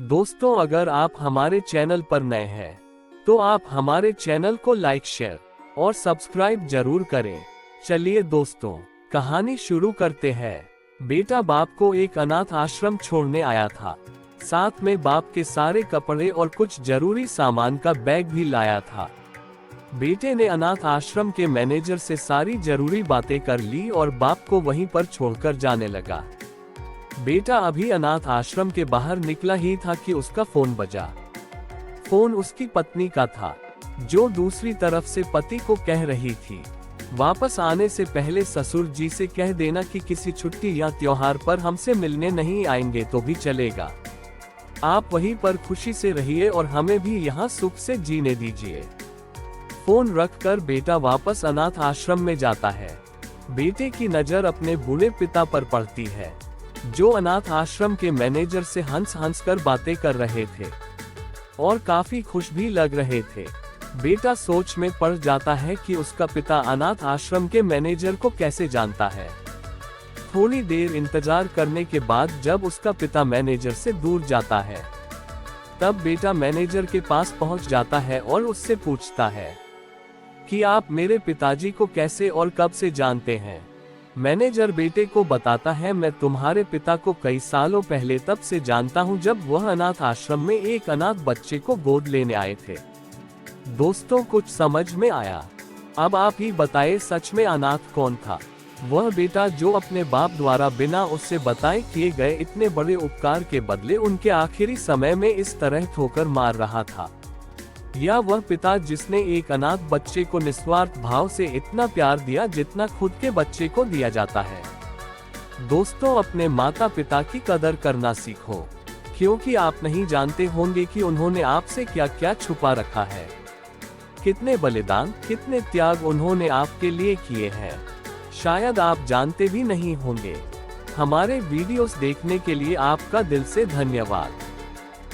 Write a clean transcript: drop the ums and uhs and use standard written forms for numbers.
दोस्तों, अगर आप हमारे चैनल पर नए हैं तो आप हमारे चैनल को लाइक, शेयर और सब्सक्राइब जरूर करें। चलिए दोस्तों, कहानी शुरू करते हैं। बेटा बाप को एक अनाथ आश्रम छोड़ने आया था। साथ में बाप के सारे कपड़े और कुछ जरूरी सामान का बैग भी लाया था। बेटे ने अनाथ आश्रम के मैनेजर से सारी जरूरी बातें कर ली और बाप को वहीं पर छोड़कर जाने लगा। बेटा अभी अनाथ आश्रम के बाहर निकला ही था कि उसका फोन बजा। फोन उसकी पत्नी का था, जो दूसरी तरफ से पति को कह रही थी, वापस आने से पहले ससुर जी से कह देना कि किसी छुट्टी या त्योहार पर हमसे मिलने नहीं आएंगे तो भी चलेगा। आप वहीं पर खुशी से रहिए और हमें भी यहाँ सुख से जीने दीजिए। फोन रखकर बेटा वापस अनाथ आश्रम में जाता है। बेटे की नजर अपने बूढ़े पिता पर पड़ती है, जो अनाथ आश्रम के मैनेजर से हंस कर बातें कर रहे थे और काफी खुश भी लग रहे थे। बेटा सोच में पड़ जाता है कि उसका पिता अनाथ आश्रम के मैनेजर को कैसे जानता है। थोड़ी देर इंतजार करने के बाद जब उसका पिता मैनेजर से दूर जाता है, तब बेटा मैनेजर के पास पहुंच जाता है और उससे पूछता है कि आप मेरे पिताजी को कैसे और कब से जानते हैं। मैनेजर बेटे को बताता है, मैं तुम्हारे पिता को कई सालों पहले तब से जानता हूं जब वह अनाथ आश्रम में एक अनाथ बच्चे को गोद लेने आए थे। दोस्तों, कुछ समझ में आया? अब आप ही बताएं, सच में अनाथ कौन था? वह बेटा जो अपने बाप द्वारा बिना उससे बताए किए गए इतने बड़े उपकार के बदले उनके आखिरी समय में इस तरह ठोकर मार रहा था, या वह पिता जिसने एक अनाथ बच्चे को निस्वार्थ भाव से इतना प्यार दिया जितना खुद के बच्चे को दिया जाता है? दोस्तों, अपने माता पिता की कदर करना सीखो, क्योंकि आप नहीं जानते होंगे कि उन्होंने आपसे क्या क्या छुपा रखा है। कितने बलिदान, कितने त्याग उन्होंने आपके लिए किए हैं, शायद आप जानते भी नहीं होंगे। हमारे वीडियोस देखने के लिए आपका दिल से धन्यवाद।